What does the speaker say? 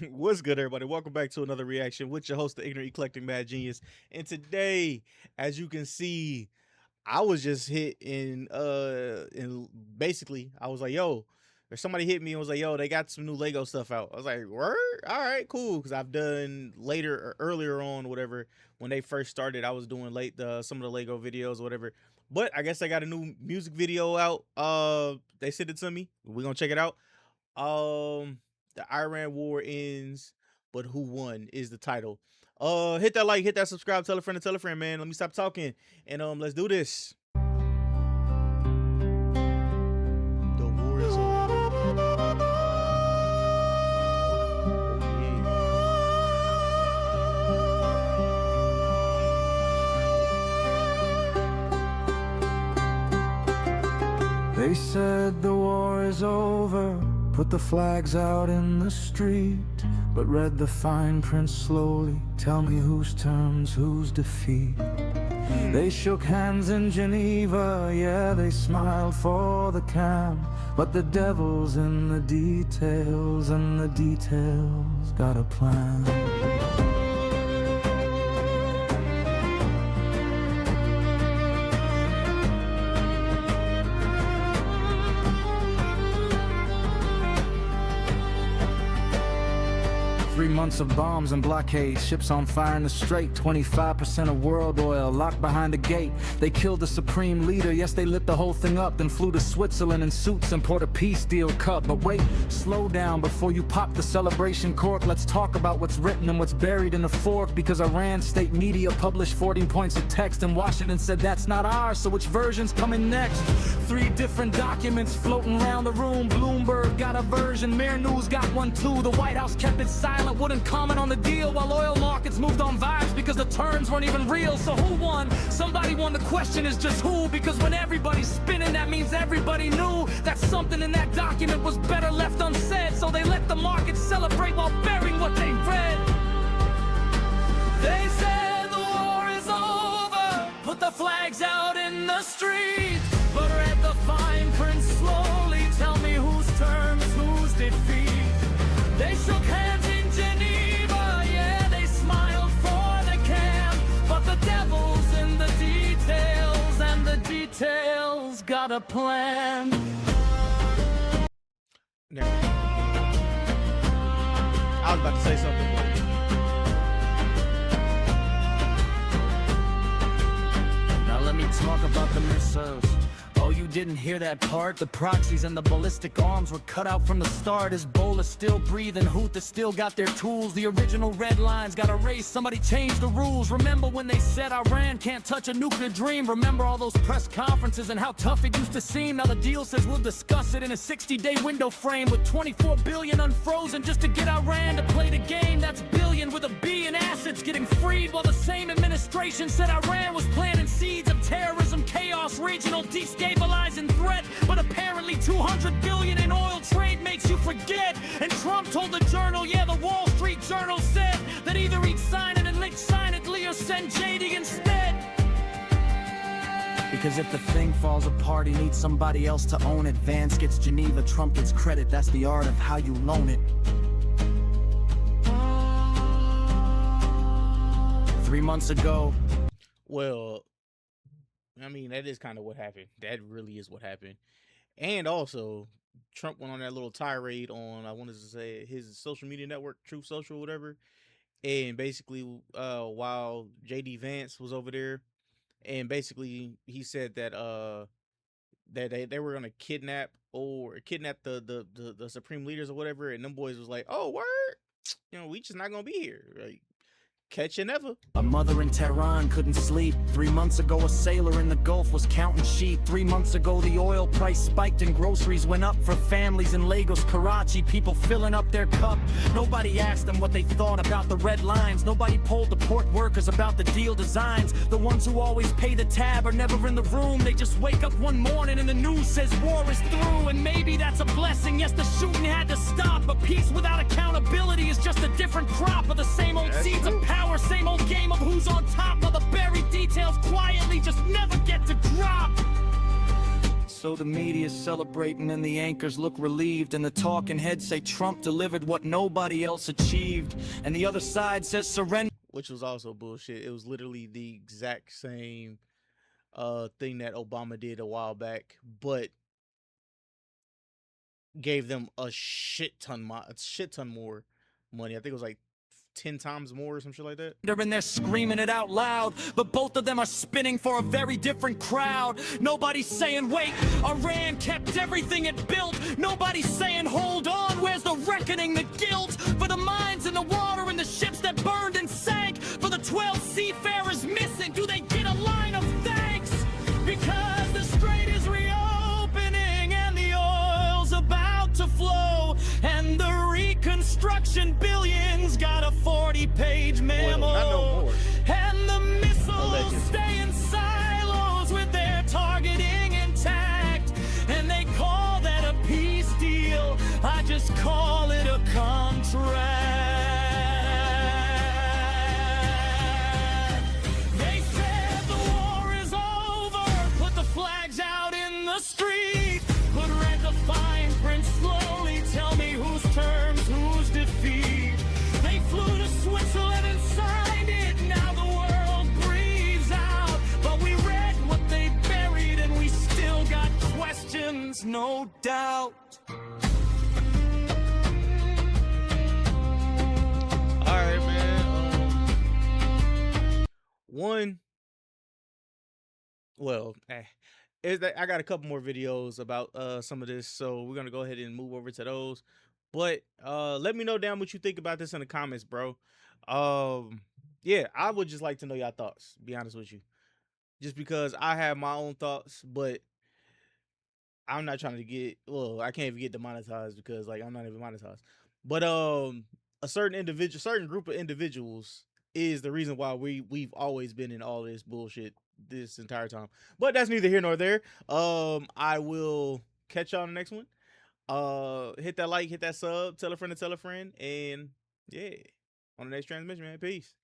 What's good, everybody? Welcome back to another reaction with your host, the ignorant, eclectic, mad genius. And today, as you can see, I was just hit and basically I was like, yo, or somebody hit me and was like, yo, they got some new Lego stuff out. I was like, word? All right, cool. Cause I've done later or earlier on, whatever, when they first started, I was doing some of the Lego videos, or whatever. But I guess I got a new music video out. They sent it to me. We're gonna check it out. The Iran war ends, but who won is the title. Hit that like, hit that subscribe, tell a friend, man. Let me stop talking and let's do this. The war is over. They said the war is over, put the flags out in the street, but read the fine print slowly, tell me whose terms, whose defeat. They shook hands in Geneva, yeah, they smiled for the camp, but the devil's in the details, and the details got a plan. 3 months of bombs and blockades, ships on fire in the strait, 25% of world oil locked behind a gate. They killed the supreme leader, yes, they lit the whole thing up, then flew to Switzerland in suits and poured a peace deal cup. But wait, slow down before you pop the celebration cork. Let's talk about what's written and what's buried in the fork, because Iran state media published 14 points of text, and Washington said that's not ours, so which version's coming next? 3 different documents floating around the room. Bloomberg got a version, Mir News got one too. The White House kept it silent, wouldn't comment on the deal, while oil markets moved on vibes because the terms weren't even real. So who won? Somebody won. The question is just who, because when everybody's spinning, that means everybody knew that something in that document was better left unsaid. So they let the market celebrate while burying what they read. They said the war is over, put the flags out in the street, but read the fine print slowly, tell me whose terms, whose defeat. They shook hands in Geneva, yeah, they smiled for the camp, but the devil's in the details, and the details got a plan. Never mind. I was about to say something, but now let me talk about the missiles. Oh, you didn't hear that part? The proxies and the ballistic arms were cut out from the start. Hezbollah's still breathing, Houthis still got their tools. The original red lines got erased, somebody changed the rules. Remember when they said Iran can't touch a nuclear dream? Remember all those press conferences and how tough it used to seem? Now the deal says we'll discuss it in a 60-day window frame, with 24 billion unfrozen just to get Iran to play the game. That's billion with a B, in assets getting freed, while the same administration said Iran was planting seeds of terrorism, chaos, regional destabilization, threat. But apparently 200 billion in oil trade makes you forget. And Trump told the Journal, yeah, the Wall Street Journal said that either he'd sign it and lick silently or send JD instead. Because if the thing falls apart, he needs somebody else to own it. Vance gets Geneva, Trump gets credit. That's the art of how you loan it. 3 months ago, well, I mean, that is kind of what happened. That really is what happened. And also, Trump went on that little tirade on, I wanted to say, his social media network, Truth Social, whatever. And basically, while JD Vance was over there, and basically he said that that they were gonna kidnap the supreme leaders or whatever, and them boys was like, oh, word, we just not gonna be here. Like, catch you never. a mother in Tehran couldn't sleep. 3 months ago, a sailor in the Gulf was counting sheep. 3 months ago, the oil price spiked and groceries went up for families in Lagos, Karachi. People filling up their cup. Nobody asked them what they thought about the red lines. Nobody polled the port workers about the deal designs. The ones who always pay the tab are never in the room. They just wake up one morning and the news says war is through. And maybe that's a blessing. Yes, the shooting had to stop, but peace without accountability is just a different crop of the same old seeds of power. Same old game of who's on top, while the buried details quietly just never get to drop. So the media's celebrating and the anchors look relieved, and the talking heads say Trump delivered what nobody else achieved, and the other side says surrender. Which was also bullshit. It was literally the exact same thing that Obama did a while back, but gave them a shit ton more money. I think it was like 10 times more or some shit like that. And they're screaming it out loud, but both of them are spinning for a very different crowd. Nobody's saying, wait, Iran kept everything it built. Nobody's saying, hold on, where's the reckoning, the guilt? For the mines and the water and the ships that burned and sank, for the 12 seafarers missing, do they get a line of thanks? Because the strait is reopening and the oil's about to flow, and the reconstruction billions got a 40-page memo, no and the missiles Allegedly. stay in silos with their targeting intact, and they call that a peace deal. I just call it a contract. They said the war is over, put the flags out in the street, put red the fine print slowly, tell me whose terms, whose defeat. They flew to Switzerland and signed it, now the world breathes out, but we read what they buried and we still got questions, no doubt. All right, man. I got a couple more videos about some of this, so we're gonna go ahead and move over to those. But let me know down what you think about this in the comments, bro. Yeah, I would just like to know your thoughts, be honest with you. Just because I have my own thoughts, but I'm not trying to get, well, I can't even get demonetized because like I'm not even monetized. But a certain group of individuals is the reason why we've always been in all this bullshit this entire time. But that's neither here nor there. I will catch y'all on the next one. Hit that like, hit that sub, tell a friend to tell a friend, and yeah, on the next transmission, man. Peace.